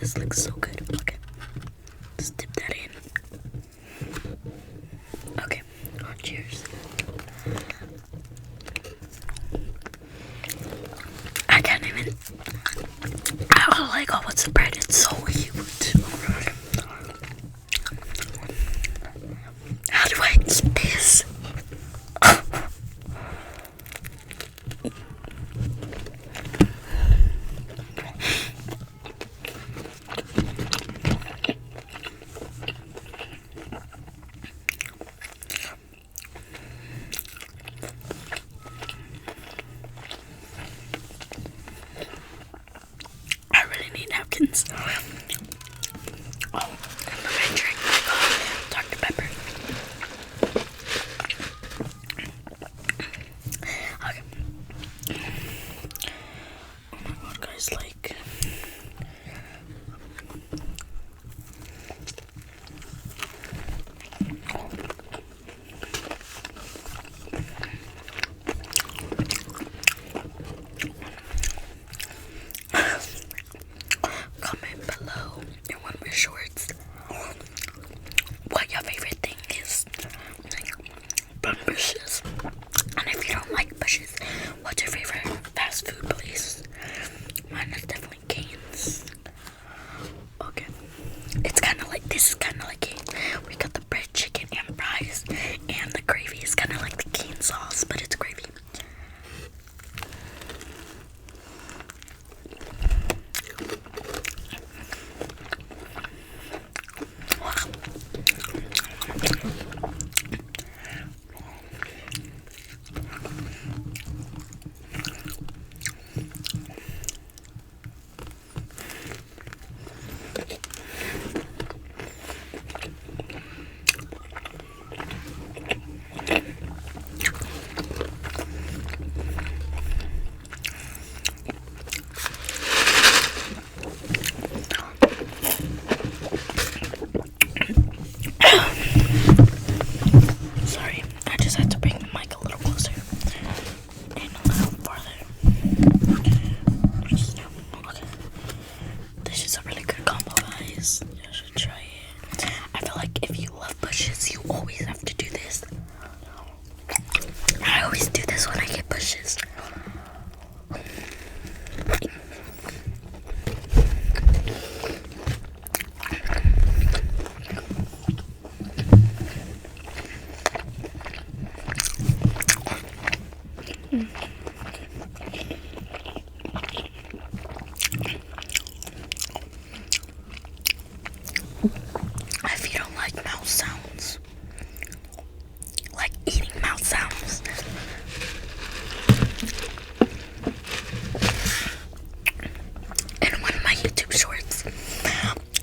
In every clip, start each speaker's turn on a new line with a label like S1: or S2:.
S1: this looks so good. Okay, let's dip that in. Okay, oh, cheers. I can't even. Oh my god, what's the bread? It's so huge. How do I eat this? I really need napkins. Oh, and my drink. Dr. Pepper. Okay. Oh my god, guys, like. Comment below and when we're shorts what your favorite thing is. Like bushes. And if you don't like bushes, what's your favorite fast food place? Mine is definitely Cane's. Okay. It's kinda like this is kinda like Cane. We got the bread, chicken, and fries. And the gravy is kinda like the Cane sauce, but it's gravy. Sorry, I just had to bring the mic a little closer and a little farther. Okay. This is a really good combo, guys. You should try it. I feel like if you love bushes, you always have to do this. I always do this when I get bushes. If you don't like mouth sounds, like eating mouth sounds, in one of my YouTube shorts,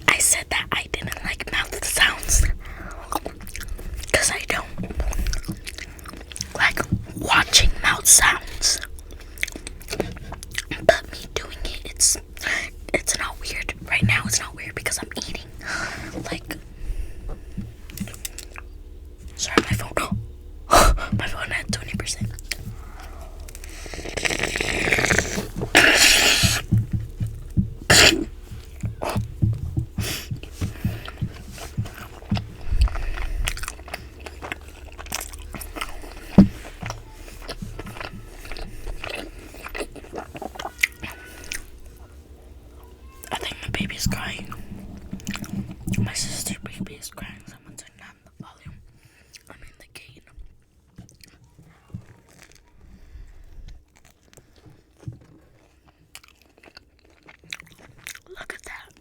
S1: I said that I didn't like mouth sounds because I don't like watching mouth sounds. But me doing it, it's not weird. Right now it's not weird because I'm eating. Like, sorry, my phone. My phone had 20%. I think my baby's crying. My sister's baby is crying. Someone turn down the volume. I mean the gain. Look at that.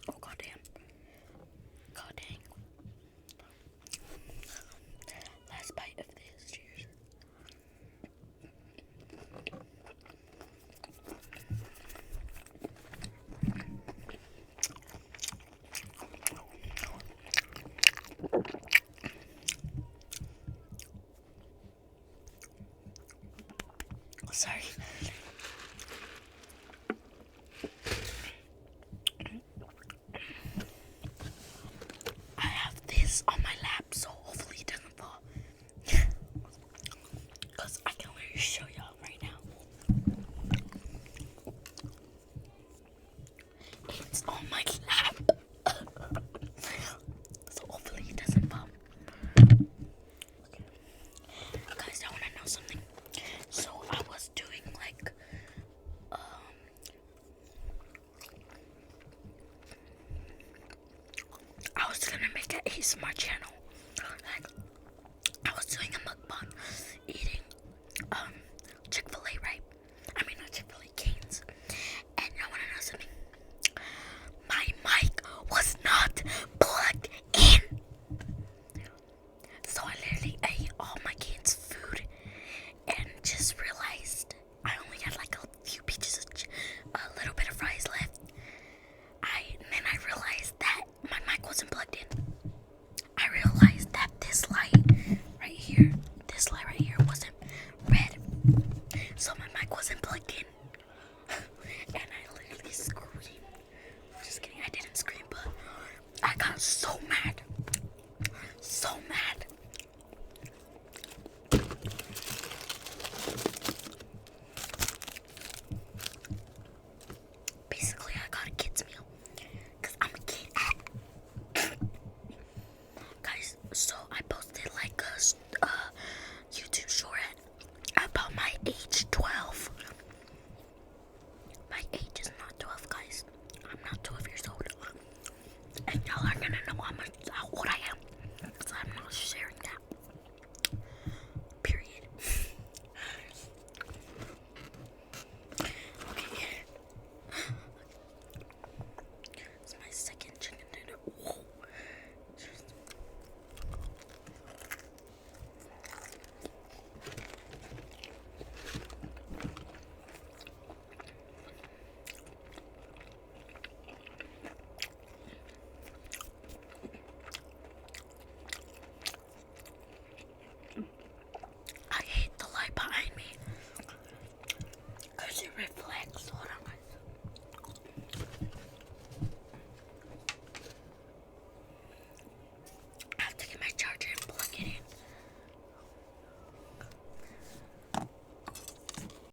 S1: Oh god damn. God dang. Last bite of this. Cheers. Sorry. I have this on my lap, so hopefully it doesn't fall. ASMR channel. Like, I was doing a mukbang eating Chick-fil-A, right? I mean, not Chick-fil-A, Canes. And I want to know something. My mic was not plugged in. So I literally ate all my Canes food and just realized I only had like a few pieces of a little bit of fries left. Then I realized that my mic wasn't plugged in. I realized that this light right here wasn't red. So my mic wasn't plugged in. And I literally screamed. Just kidding, I didn't scream, but I got so mad. So mad. Basically, I got a kid's meal. Because I'm a kid. Guys, so